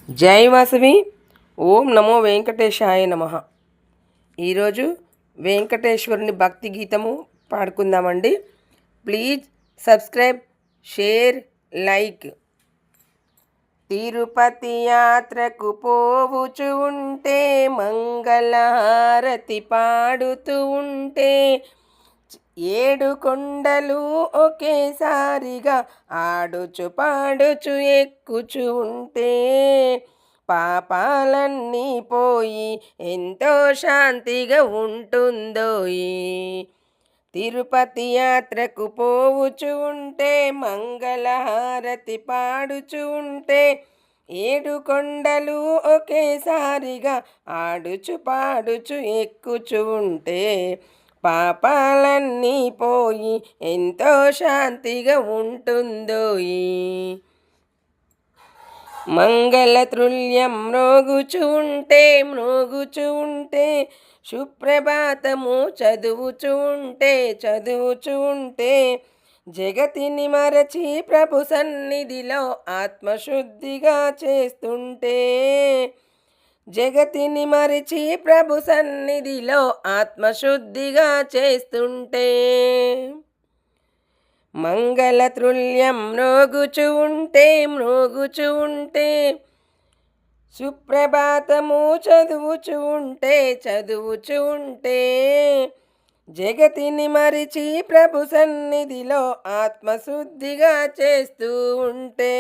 జై వాసవి. ఓం నమో వెంకటేశాయ నమ. ఈరోజు వెంకటేశ్వరుని భక్తి గీతము పాడుకుందామండి. Please subscribe, share, like. Tirupati యాత్రకు పోవుచు ఉంటే, మంగళహారతి పాడుతూ ఉంటే, 7 కొండలు ఒకేసారిగా ఆడుచు పాడుచు ఎక్కుచు ఉంటే, పాపాలన్నీ పోయి ఎంతో శాంతిగా ఉంటుందోయి. తిరుపతి యాత్రకు పోవుచు ఉంటే, మంగళహారతి పాడుచు ఉంటే, 7 కొండలు ఒకేసారిగా ఆడుచు పాడుచు ఎక్కుచు ఉంటే, పాపాలన్నీ పోయి ఎంతో శాంతిగా ఉంటుందోయి. మంగళతుల్యం మ్రోగుచు ఉంటే, సుప్రభాతము చదువుచు ఉంటే, జగతిని మరచి ప్రభు సన్నిధిలో ఆత్మశుద్ధిగా చేస్తుంటే, జగతిని మరిచి ప్రభు సన్నిధిలో ఆత్మశుద్ధిగా చేస్తుంటే, మంగళతుల్యం మ్రోగుచు ఉంటే, సుప్రభాతము చదువుచు ఉంటే, జగతిని మరిచి ప్రభు సన్నిధిలో ఆత్మశుద్ధిగా చేస్తూ ఉంటే,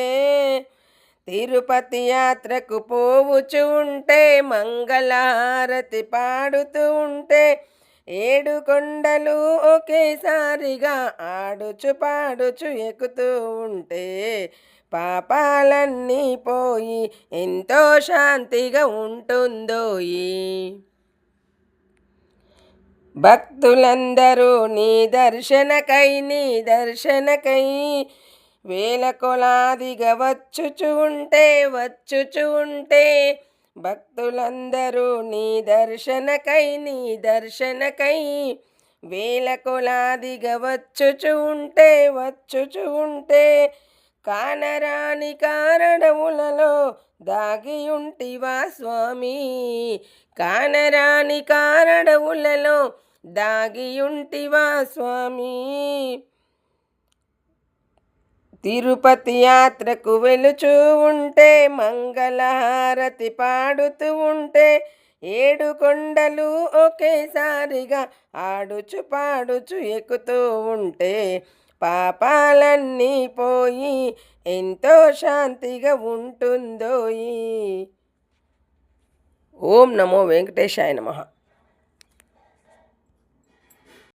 తిరుపతి యాత్రకు పోవుచు ఉంటే, మంగళహారతి పాడుతూ ఉంటే, 7 కొండలు ఒకేసారిగా ఆడుచు పాడుచు ఎక్కుతూ ఉంటే, పాపాలన్నీ పోయి ఎంతో శాంతిగా ఉంటుందోయి. భక్తులందరూ నీ దర్శనకై వేల కొలాదిగా వచ్చుచు ఉంటే, భక్తులందరూ నీ దర్శనకై వేల కొలాదిగా వచ్చుచు ఉంటే, కానరాని కారణములలో దాగియుంటివా స్వామి, కానరాని కారణములలో దాగియుంటివా స్వామి. తిరుపతి యాత్రకు వెలుచూ ఉంటే, మంగళహారతి పాడుతూ ఉంటే, 7 కొండలు ఒకేసారిగా ఆడుచు పాడుచు ఎక్కుతూ ఉంటే, పాపాలన్నీ పోయి ఎంతో శాంతిగా ఉంటుందోయి. ఓం నమో వెంకటేశాయ నమః.